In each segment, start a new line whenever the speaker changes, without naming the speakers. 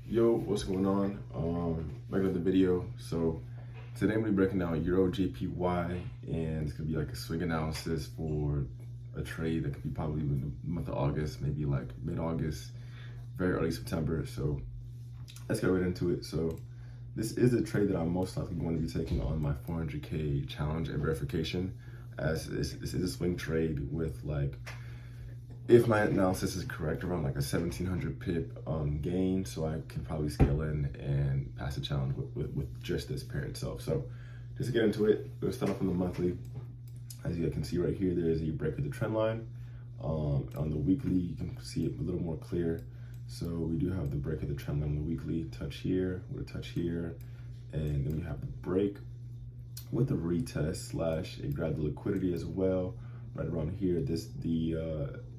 Yo, what's going on? Back with the video. So today I'm gonna be breaking down Euro JPY, and it's gonna be like a swing analysis for a trade that could be probably in the month of August, maybe like mid-August, very early September. So let's get right into it. So this is a trade that I'm most likely going to be taking on my 400K challenge and verification, as this is a swing trade with, like, if my analysis is correct, around like a 1700 pip gain. So I can probably scale in and pass the challenge with just this pair itself. So just to get into it, we'll start off on the monthly. As you guys can see right here, there is a break of the trend line. On the weekly, you can see it a little more clear. So we do have the break of the trend line on the weekly, touch here, with a touch here, and then we have the break with the retest slash it grabbed the liquidity as well. Right around here, the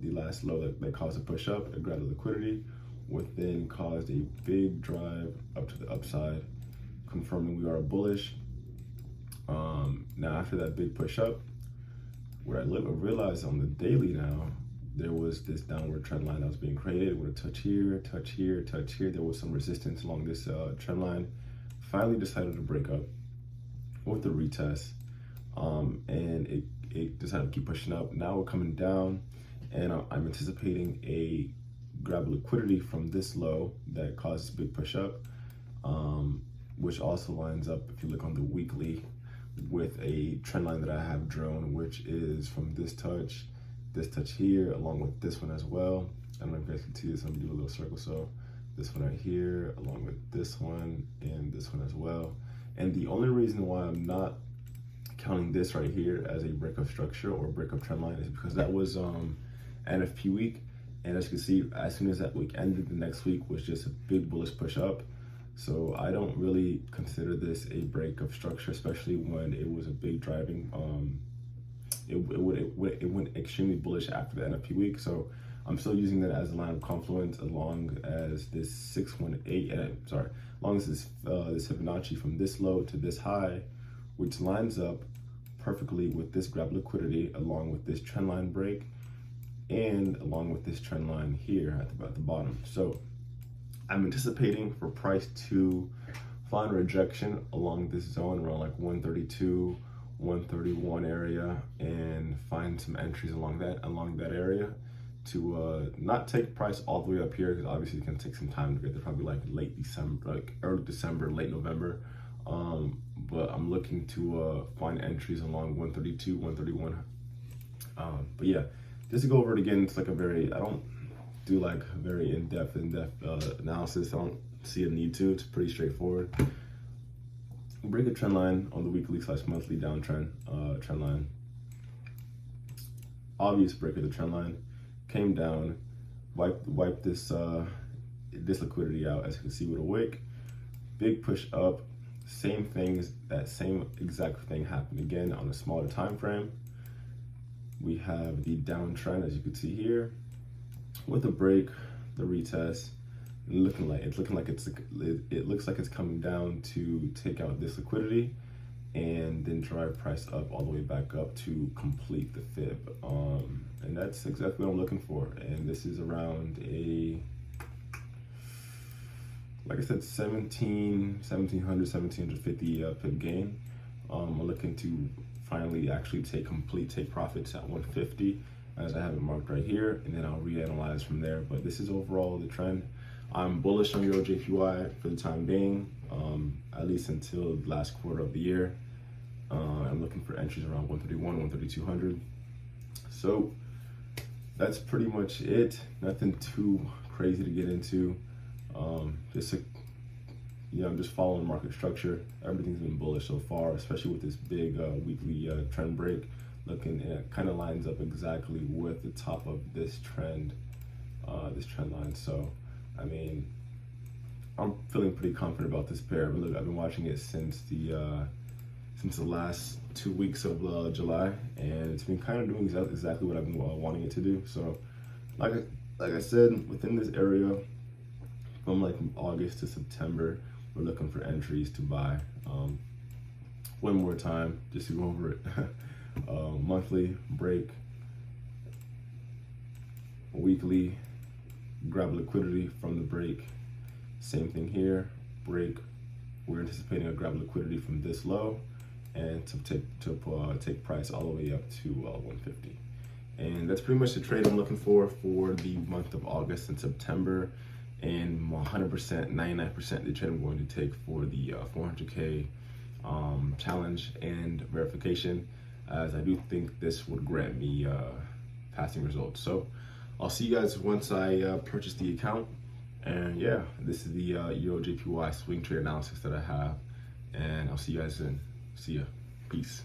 last low that caused a push up, it grabbed the liquidity, which then caused a big drive up to the upside, confirming we are bullish. Now after that big push up, what I realized on the daily now, there was this downward trend line that was being created with a touch here, touch here, touch here. There was some resistance along this trend line. Finally decided to break up with the retest, and it decided to keep pushing up. Now we're coming down, and I'm anticipating a grab liquidity from this low that causes a big push up, which also lines up, if you look on the weekly, with a trend line that I have drawn, which is from this touch here, along with this one as well. I don't know if you guys can see this. I'm gonna do a little circle. So this one right here, along with this one and this one as well. And the only reason why I'm not counting this right here as a break of structure or break of trend line is because that was NFP week, and as you can see, as soon as that week ended, the next week was just a big bullish push up. So I don't really consider this a break of structure, especially when it was a big driving. It went extremely bullish after the NFP week. So I'm still using that as a line of confluence, along as this 618. Along as this Fibonacci from this low to this high, which lines up perfectly with this grab liquidity, along with this trend line break, and along with this trend line here at the bottom. So I'm anticipating for price to find rejection along this zone around like 132, 131 area, and find some entries along that area to not take price all the way up here, because obviously it's gonna take some time to get there, probably like late December, like early December, late November. But I'm looking to find entries along 132, 131. But yeah, just to go over it again, it's like I don't do like very in-depth analysis. I don't see a need to. It's pretty straightforward. Break a trend line on the weekly / monthly downtrend trend line. Obvious break of the trend line, came down, wiped this liquidity out, as you can see with a wick. Big push up. Same things, that same exact thing happened again on a smaller time frame. We have the downtrend, as you can see here, with the break, the retest, it looks like it's coming down to take out this liquidity and then drive price up all the way back up to complete the fib. And that's exactly what I'm looking for. And this is around a, like I said, 1750 pip gain. I'm looking to finally actually take profits at 150, as I have it marked right here, and then I'll reanalyze from there. But this is overall the trend. I'm bullish on Euro JPY for the time being, at least until the last quarter of the year. I'm looking for entries around 131, 13200. So that's pretty much it. Nothing too crazy to get into. I'm just following market structure. Everything's been bullish so far, especially with this big weekly trend break. And it kind of lines up exactly with the top of this trend line. So, I mean, I'm feeling pretty confident about this pair. But look, I've been watching it since the last 2 weeks of July, and it's been kind of doing exactly what I've been wanting it to do. So, like I said, within this area, from like August to September, we're looking for entries to buy. One more time, just to go over it. Monthly break, weekly grab liquidity from the break, Same thing here, break. We're anticipating a grab liquidity from this low and to take price all the way up to 150. And that's pretty much the trade I'm looking for the month of August and September. And 100%, 99% the trade I'm going to take for the 400K challenge and verification, as I do think this would grant me passing results. So I'll see you guys once I purchase the account. And yeah, this is the EUR JPY swing trade analysis that I have. And I'll see you guys then. See ya. Peace.